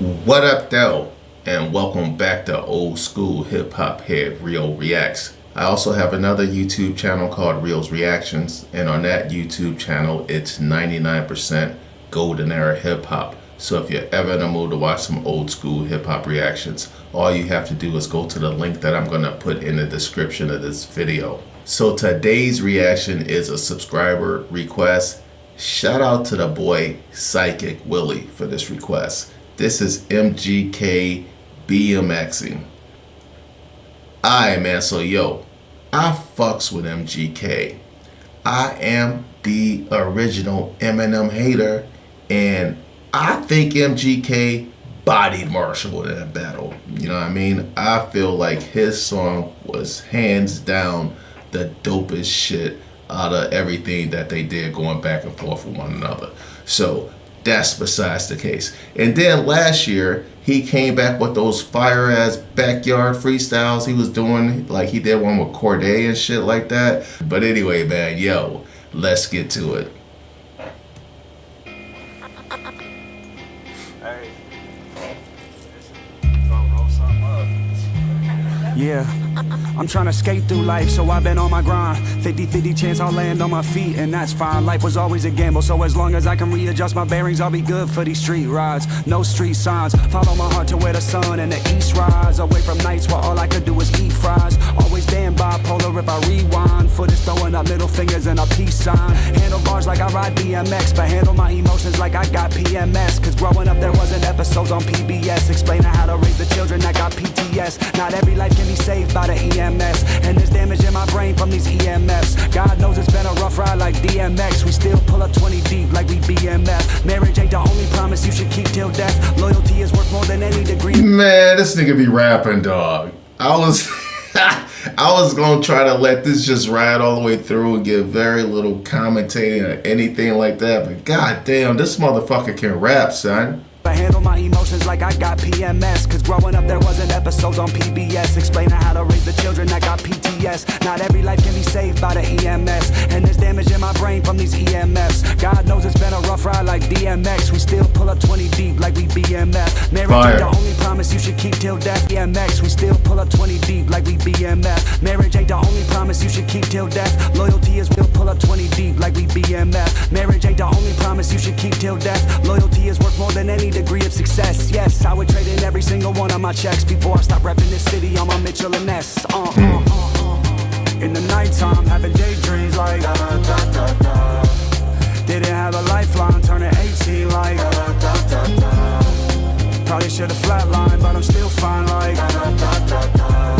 What up, though? And welcome back to Old School Hip Hop Head Real Reacts. I also have another YouTube channel called Reel's Reactions, and on that YouTube channel, it's 99% golden era hip hop. So if you're ever in the mood to watch some old school hip hop reactions, all you have to do is go to the link that I'm gonna put in the description of this video. So today's reaction is a subscriber request. Shout out to the boy Psychic Willie for this request. This is MGK BMXXing. Alright, man, so yo, I fucks with MGK. I am the original Eminem hater, and I think MGK bodied Marshall in that battle. You know what I mean? I feel like his song was hands down the dopest shit out of everything that they did going back and forth with one another. So that's besides the case. And then last year, he came back with those fire ass backyard freestyles he was doing. Like he did one with Corday and shit like that. But anyway, man, yo, let's get to it. Hey, gonna roll something up. Yeah, I'm trying to skate through life, so I've been on my grind. 50-50 chance I'll land on my feet, and that's fine. Life was always a gamble, so as long as I can readjust my bearings, I'll be good for these street rides. No street signs, follow my heart to where the sun and the east rise. Away from nights where all I could do was eat fries. Always damn bipolar if I rewind. Foot is throwing up middle fingers and a peace sign. Handle bars like I ride BMX, but handle my emotions like I got PMS. Cause growing up there wasn't episodes on PBS explaining how to raise the children that got PTS. Not every life can be saved by the EMS, and there's damage in my brain from these EMFs. God knows it's been a rough ride like DMX. We still pull up 20 deep like we BMF. Marriage ain't the only promise you should keep till death. Loyalty is worth more than any degree. Man, this nigga be rapping, dog. I was gonna try to let this just ride all the way through and give very little commentating or anything like that, but goddamn, this motherfucker can rap, son. I handle my emotions like I got PMS. Cause growing up there wasn't episodes on PBS explaining how to raise the children that got PTS. Not every life can be saved by the EMS, and there's damage in my brain from these EMFs. God knows it's been a rough ride like DMX. We still pull up 20 deep like we BMF. Marriage ain't the only promise you should keep till death. DMX, we still pull up 20 deep like we BMF. Marriage ain't the only promise you should keep till death. Loyalty is we'll pull up 20 deep like we BMF. Marriage ain't the only promise you should keep till death. Loyalty is worth more than any degree of success. Yes, I would trade in every single one of my checks before I stop repping this city on my Mitchell and Ness. In the nighttime, having daydreams like da, da, da, da. Didn't have a lifeline, turning 18 like da, da, da, da. Probably should've flatlined, but I'm still fine like da, da, da, da, da.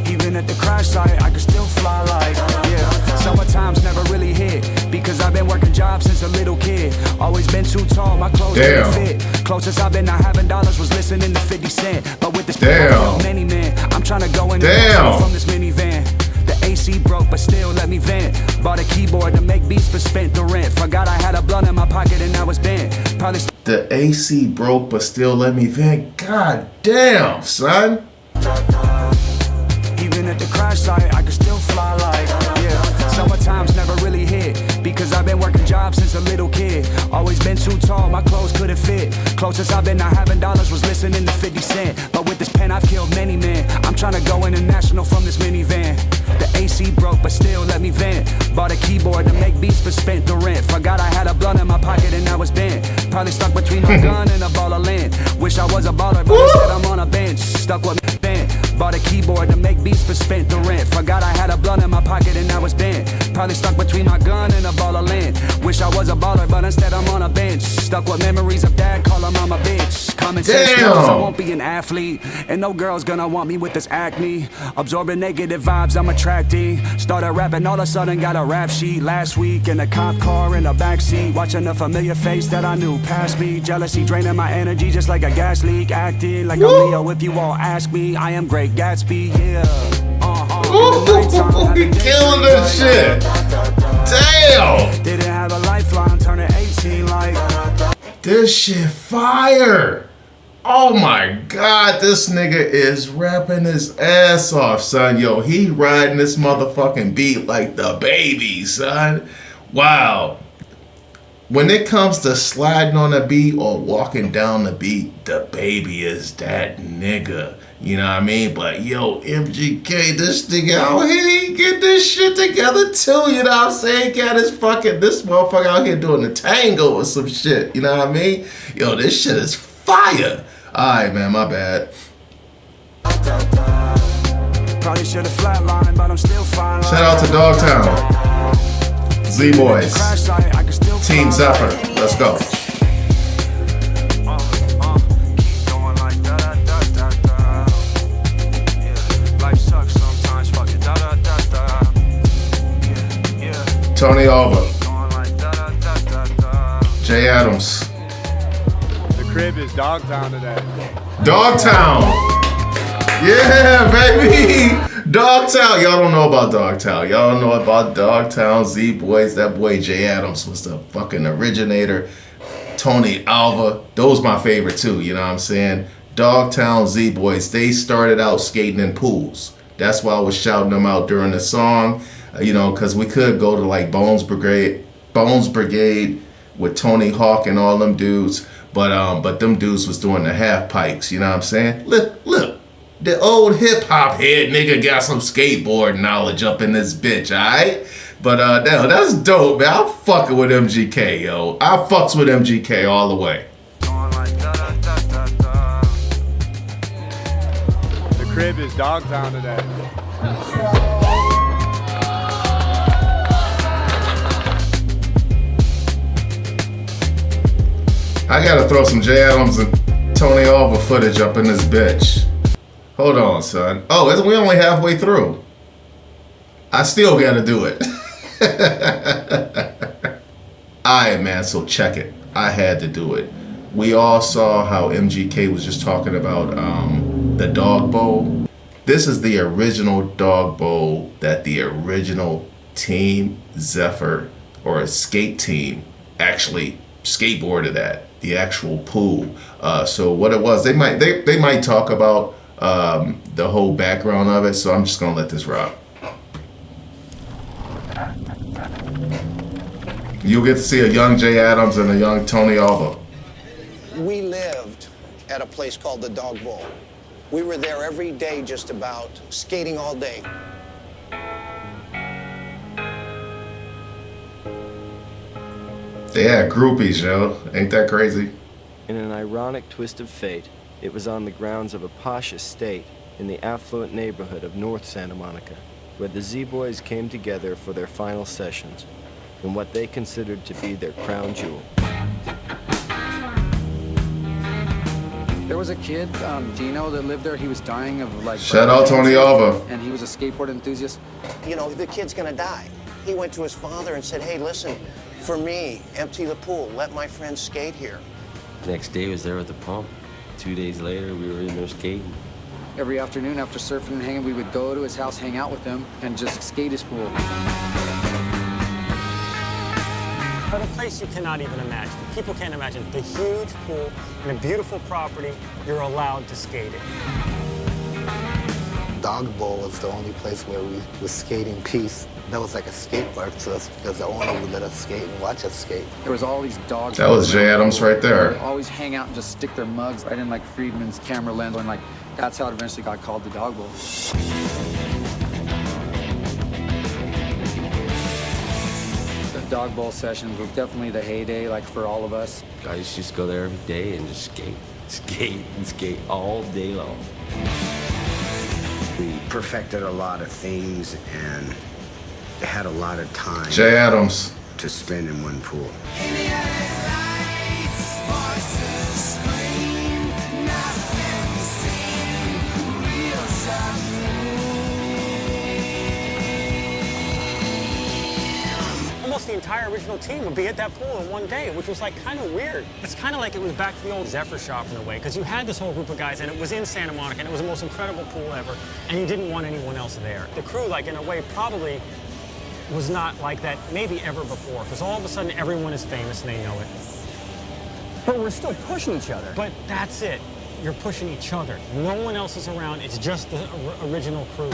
Even at the crash site, I could still fly like yeah. Summertime's never really hit because I've been working jobs since a little kid. Always been too tall, my clothes didn't fit. Closest I've been to having dollars was listening to 50 Cent. But with this many man, I'm trying to go in from this minivan. The AC broke, but still let me vent. Bought a keyboard to make beats, but spent the rent. Forgot I had a blunt in my pocket and I was bent. Probably the AC broke, but still let me vent. God damn, son. Even at the crash site, I could still fly like yeah. Summertime's never really hit because I've been working jobs since a little kid. Always been too tall, my clothes couldn't fit. Closest I've been to having dollars was listening to 50 Cent. But with this pen, I've killed many men. I'm trying to go international from this minivan. The AC broke, but still let me vent. Bought a keyboard to make beats, but spent the rent. Forgot I had a blunt in my pocket and I was bent. Probably stuck between my gun and a ball of lint. Wish I was a baller, but instead I'm on a bench. Stuck with me bent. Bought a keyboard to make beats, but spent the rent. Forgot I had a blunt in my pocket and I was bent. Probably stuck between my gun and a ball of lint. Wish I was a baller, but instead I'm on a bench. Stuck with memories of dad, call her mama bitch. Common sense knows I won't be an athlete, and no girl's gonna want me with this acne. Absorbing negative vibes, I'm attracting. Started rapping, all of a sudden got a rap sheet. Last week in a cop car in the backseat, watching a familiar face that I knew past me. Jealousy draining my energy just like a gas leak. Acting like a Leo if you all ask me. I am Great Gatsby, yeah. He killing this shit. Damn. Didn't have a lifeline, turning 18 like this shit fire. Oh my god, this nigga is rapping his ass off, son. Yo, he riding this motherfucking beat like the baby, son. Wow. when it comes to sliding on the beat or walking down the beat, the baby is that nigga. You know what I mean? But yo, MGK, this nigga out here, he get this shit together too. You know what I'm saying? Got this motherfucker out here doing the tango or some shit. You know what I mean? Yo, this shit is fire. Alright, man, my bad. Probably should have flatlined, but I'm still fine. Shout out to Dogtown. Z-Boys. Team Zephyr. Let's go. Tony Alva. Jay Adams. The crib is Dogtown today. Dogtown. Yeah, baby. Dogtown. Y'all don't know about Dogtown. Y'all don't know about Dogtown. Z-Boys. That boy Jay Adams was the fucking originator. Tony Alva. Those my favorite too. You know what I'm saying? Dogtown, Z-Boys. They started out skating in pools. That's why I was shouting them out during the song. You know, because we could go to like Bones Brigade with Tony Hawk and all them dudes. But them dudes was doing the half pikes. You know what I'm saying? Look. The old hip hop head nigga got some skateboard knowledge up in this bitch, alright? But that's dope, man. I'm fucking with MGK, yo. I fucks with MGK all the way. The crib is Dogtown today. I gotta throw some Jay Adams and Tony Alva footage up in this bitch. Hold on, son. Oh, we only halfway through. I still gotta do it. Alright, man, so check it. I had to do it. We all saw how MGK was just talking about the dog bowl. This is the original dog bowl that the original Team Zephyr or skate team actually skateboarded at, the actual pool. So what it was, they might talk about the whole background of it, so I'm just gonna let this rock. You'll get to see a young Jay Adams and a young Tony Alva. We lived at a place called the Dog Bowl. We were there every day just about, skating all day. They had groupies, yo. Ain't that crazy? In an ironic twist of fate, it was on the grounds of a posh estate in the affluent neighborhood of North Santa Monica, where the Z-Boys came together for their final sessions in what they considered to be their crown jewel. There was a kid, Dino, that lived there. He was dying of like... Shout out Tony Alva. And he was a skateboard enthusiast. You know, the kid's gonna die. He went to his father and said, hey, listen, for me, empty the pool, let my friends skate here. Next day was there at the pump. 2 days later, we were in there skating. Every afternoon after surfing and hanging, we would go to his house, hang out with him, and just skate his pool. But a place you cannot even imagine. People can't imagine the huge pool and a beautiful property you're allowed to skate in. Dog Bowl was the only place where we were skating peace. That was like a skate park to us because the owner would let us skate and watch us skate. There was all these dogs. That was Jay Adams right there. Always hang out and just stick their mugs right in like Friedman's camera lens, and like that's how it eventually got called the Dog Bowl. The Dog Bowl sessions were definitely the heyday, like for all of us. I used to just go there every day and just skate all day long. We perfected a lot of things and had a lot of time Jay Adams to spend in one pool. Almost the entire original team would be at that pool in one day, which was like kind of weird. It's kind of like it was back to the old Zephyr shop in a way, because you had this whole group of guys and it was in Santa Monica and it was the most incredible pool ever, and you didn't want anyone else there. The crew, like in a way, probably was not like that maybe ever before, because all of a sudden everyone is famous and they know it. But we're still pushing each other. But that's it. You're pushing each other. No one else is around. It's just the original crew.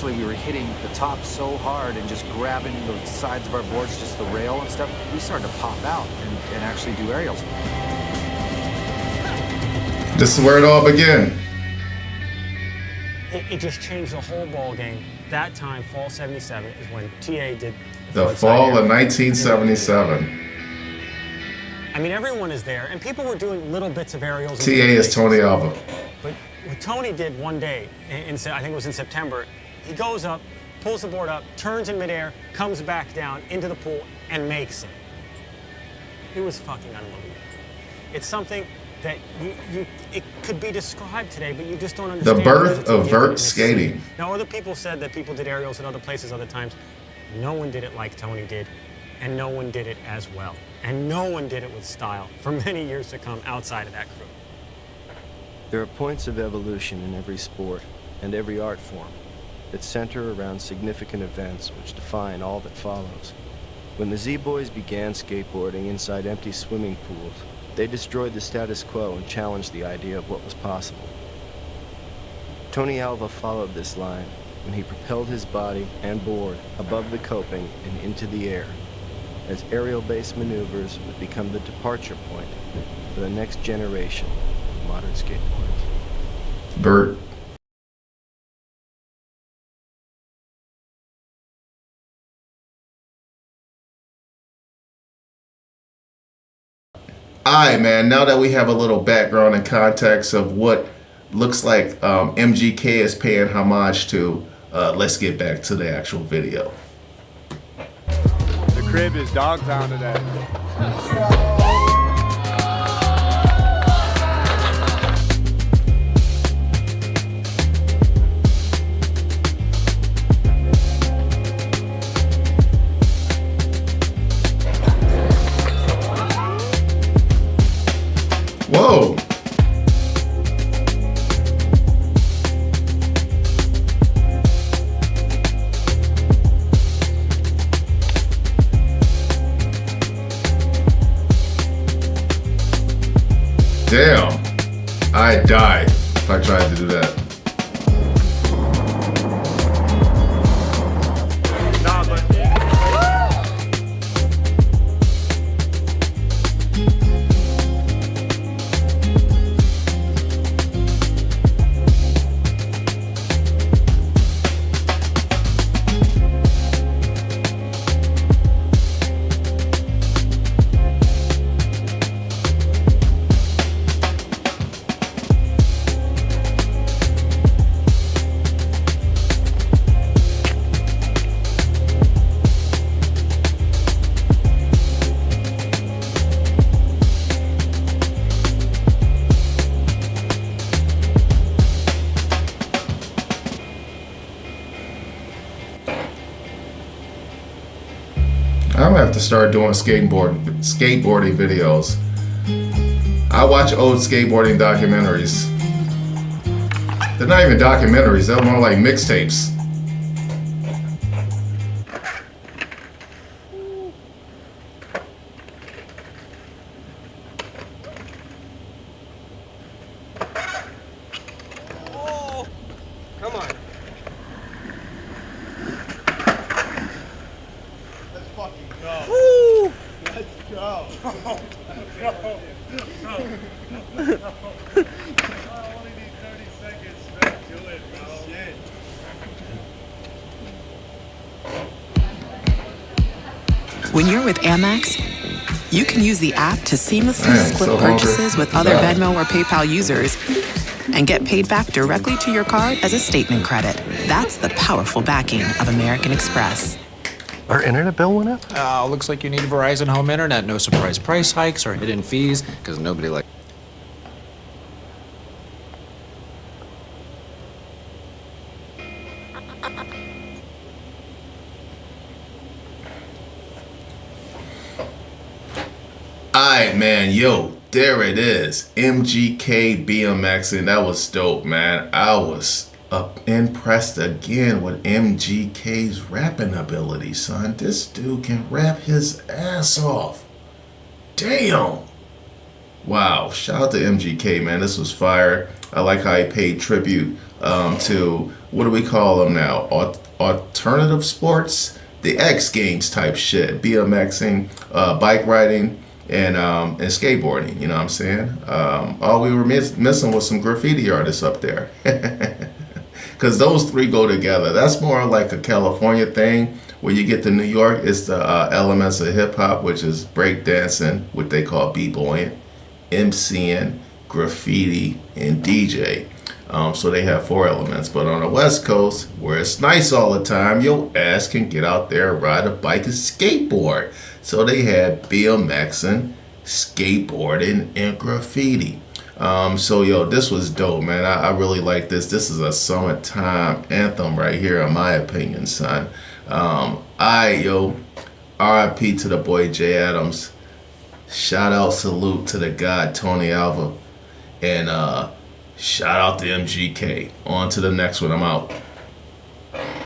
eventually we were hitting the top so hard and just grabbing the sides of our boards, just the rail and stuff, we started to pop out and actually do aerials. This is where it all began. It just changed the whole ball game. That time, fall 77, is when TA did The fall of 1977. I mean, everyone is there, and people were doing little bits of aerials. TA is Tony Alva. But what Tony did one day, I think it was in September, he goes up, pulls the board up, turns in midair, comes back down into the pool, and makes it. It was fucking unbelievable. It's something that it could be described today, but you just don't understand. The birth of vert skating. Now, other people said that people did aerials at other places other times. No one did it like Tony did, and no one did it as well. And no one did it with style for many years to come outside of that crew. There are points of evolution in every sport and every art form that center around significant events which define all that follows. When the Z-Boys began skateboarding inside empty swimming pools, they destroyed the status quo and challenged the idea of what was possible. Tony Alva followed this line when he propelled his body and board above the coping and into the air, as aerial-based maneuvers would become the departure point for the next generation of modern skateboarders. Bert. Alright, man, now that we have a little background and context of what looks like MGK is paying homage to, let's get back to the actual video. The crib is Dogtown today. Whoa! Damn, I'd die if I tried to do that. I'm gonna have to start doing skateboarding videos. I watch old skateboarding documentaries. They're not even documentaries, they're more like mixtapes. Oh, come on. Let's fucking go. Woo! Let's go. I only need 30 seconds. Let's do it, bro. Shit. When you're with Amex, you can use the app to seamlessly split purchases with other Venmo or PayPal users and get paid back directly to your card as a statement credit. That's the powerful backing of American Express. Our internet bill went up? Looks like you need Verizon Home Internet. No surprise price hikes or hidden fees, because nobody likes. Alright, man, yo, there it is. MGK BMXing. That was dope, man. I was impressed again with MGK's rapping ability, son. This dude can rap his ass off. Damn. Wow, shout out to MGK, man. This was fire. I like how he paid tribute to, what do we call them now? Alternative sports? The X Games type shit. BMXing, bike riding, and skateboarding. You know what I'm saying? All we were missing was some graffiti artists up there. Because those three go together. That's more like a California thing. When you get to New York, it's the elements of hip-hop, which is breakdancing, what they call b-boying, MCing, graffiti, and DJ. So they have 4 elements. But on the West Coast, where it's nice all the time, your ass can get out there and ride a bike and skateboard. So they had BMXing, skateboarding, and graffiti. So yo, this was dope, man. I really like this. This is a summertime anthem right here, in my opinion, son. RIP to the boy Jay Adams. Shout out, salute to the god Tony Alva. And shout out to MGK. On to the next one. I'm out.